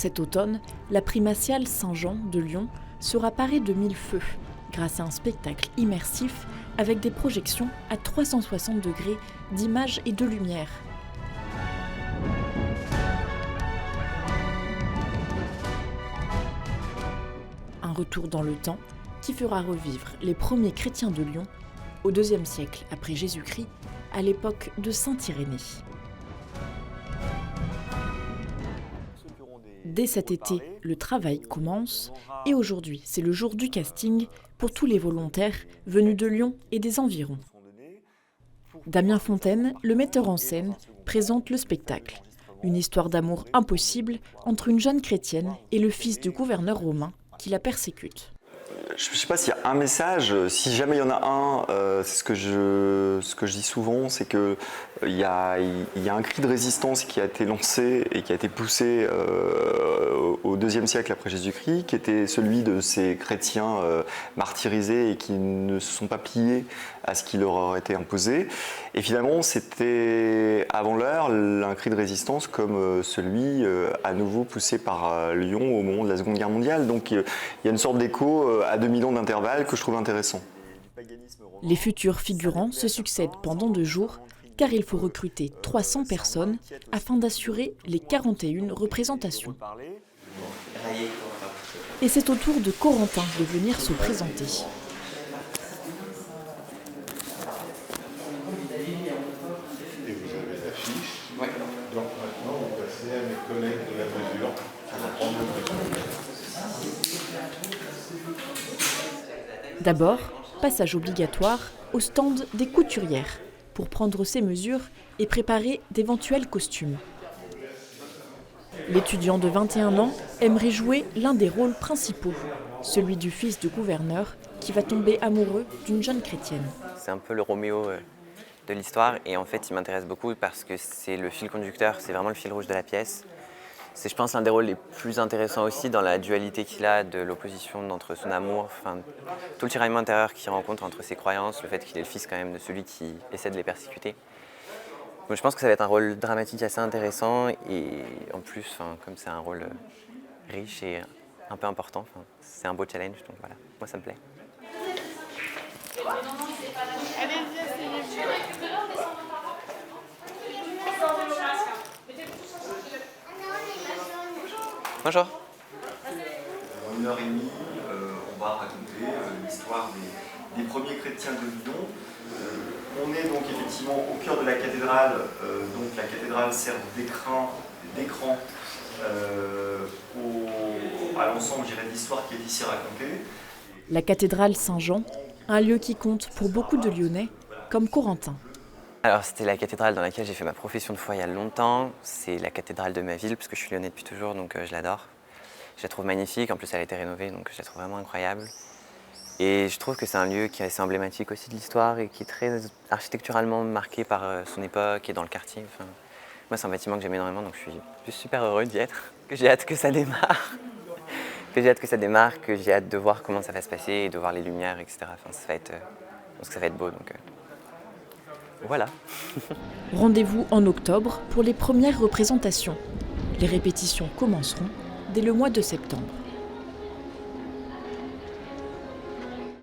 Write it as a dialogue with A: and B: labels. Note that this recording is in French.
A: Cet automne, la primatiale Saint-Jean de Lyon sera parée de 1000 feux, grâce à un spectacle immersif avec des projections à 360 degrés d'images et de lumière. Un retour dans le temps qui fera revivre les premiers chrétiens de Lyon au IIe siècle après Jésus-Christ, à l'époque de saint Irénée. Dès cet été, le travail commence et aujourd'hui, c'est le jour du casting pour tous les volontaires venus de Lyon et des environs. Damien Fontaine, le metteur en scène, présente le spectacle. Une histoire d'amour impossible entre une jeune chrétienne et le fils du gouverneur romain qui la persécute.
B: Je ne sais pas s'il y a un message, si jamais il y en a un, c'est ce que je dis souvent, c'est qu'il y a un cri de résistance qui a été lancé et qui a été poussé au IIe siècle après Jésus-Christ, qui était celui de ces chrétiens martyrisés et qui ne se sont pas pliés à ce qui leur aurait été imposé. Et finalement, c'était avant l'heure un cri de résistance comme celui à nouveau poussé par Lyon au moment de la Seconde Guerre mondiale. Donc il y a une sorte d'écho à 2000 ans d'intervalle que je trouve intéressant.
A: Les futurs figurants se succèdent pendant 2 jours, car il faut recruter 300 personnes afin d'assurer les 41 représentations. Et c'est au tour de Corentin de venir se présenter.
C: Et vous avez l'affiche. Oui. Donc maintenant, vous passez à mes collègues de la mesure.
A: D'abord, passage obligatoire au stand des couturières pour prendre ses mesures et préparer d'éventuels costumes. L'étudiant de 21 ans aimerait jouer l'un des rôles principaux, celui du fils du gouverneur qui va tomber amoureux d'une jeune chrétienne.
D: C'est un peu le Roméo de l'histoire et en fait il m'intéresse beaucoup parce que c'est le fil conducteur, c'est vraiment le fil rouge de la pièce. C'est, je pense, l'un des rôles les plus intéressants aussi dans la dualité qu'il a de l'opposition entre son amour, enfin, tout le tiraillement intérieur qu'il rencontre entre ses croyances, le fait qu'il est le fils quand même de celui qui essaie de les persécuter. Donc, je pense que ça va être un rôle dramatique assez intéressant et en plus, enfin, comme c'est un rôle riche et un peu important, enfin, c'est un beau challenge, donc voilà, moi ça me plaît.
E: Allez-y, asseyez-vous.
D: Bonjour.
B: En 1h30, on va raconter l'histoire des premiers chrétiens de Lyon. On est donc effectivement au cœur de la cathédrale. Donc la cathédrale sert d'écran à l'ensemble, je dirais, de l'histoire qui est ici racontée.
A: La cathédrale Saint-Jean, un lieu qui compte pour beaucoup de Lyonnais, comme Corentin.
D: Alors c'était la cathédrale dans laquelle j'ai fait ma profession de foi il y a longtemps. C'est la cathédrale de ma ville parce que je suis lyonnais depuis toujours, donc je l'adore. Je la trouve magnifique, en plus elle a été rénovée, donc je la trouve vraiment incroyable. Et je trouve que c'est un lieu qui est assez emblématique aussi de l'histoire et qui est très architecturalement marqué par son époque et dans le quartier. Enfin, moi c'est un bâtiment que j'aime énormément, donc je suis super heureux d'y être, que j'ai hâte que ça démarre. Que j'ai hâte de voir comment ça va se passer et de voir les lumières, etc. Enfin, ça va être beau, donc voilà.
A: Rendez-vous en octobre pour les premières représentations. Les répétitions commenceront dès le mois de septembre.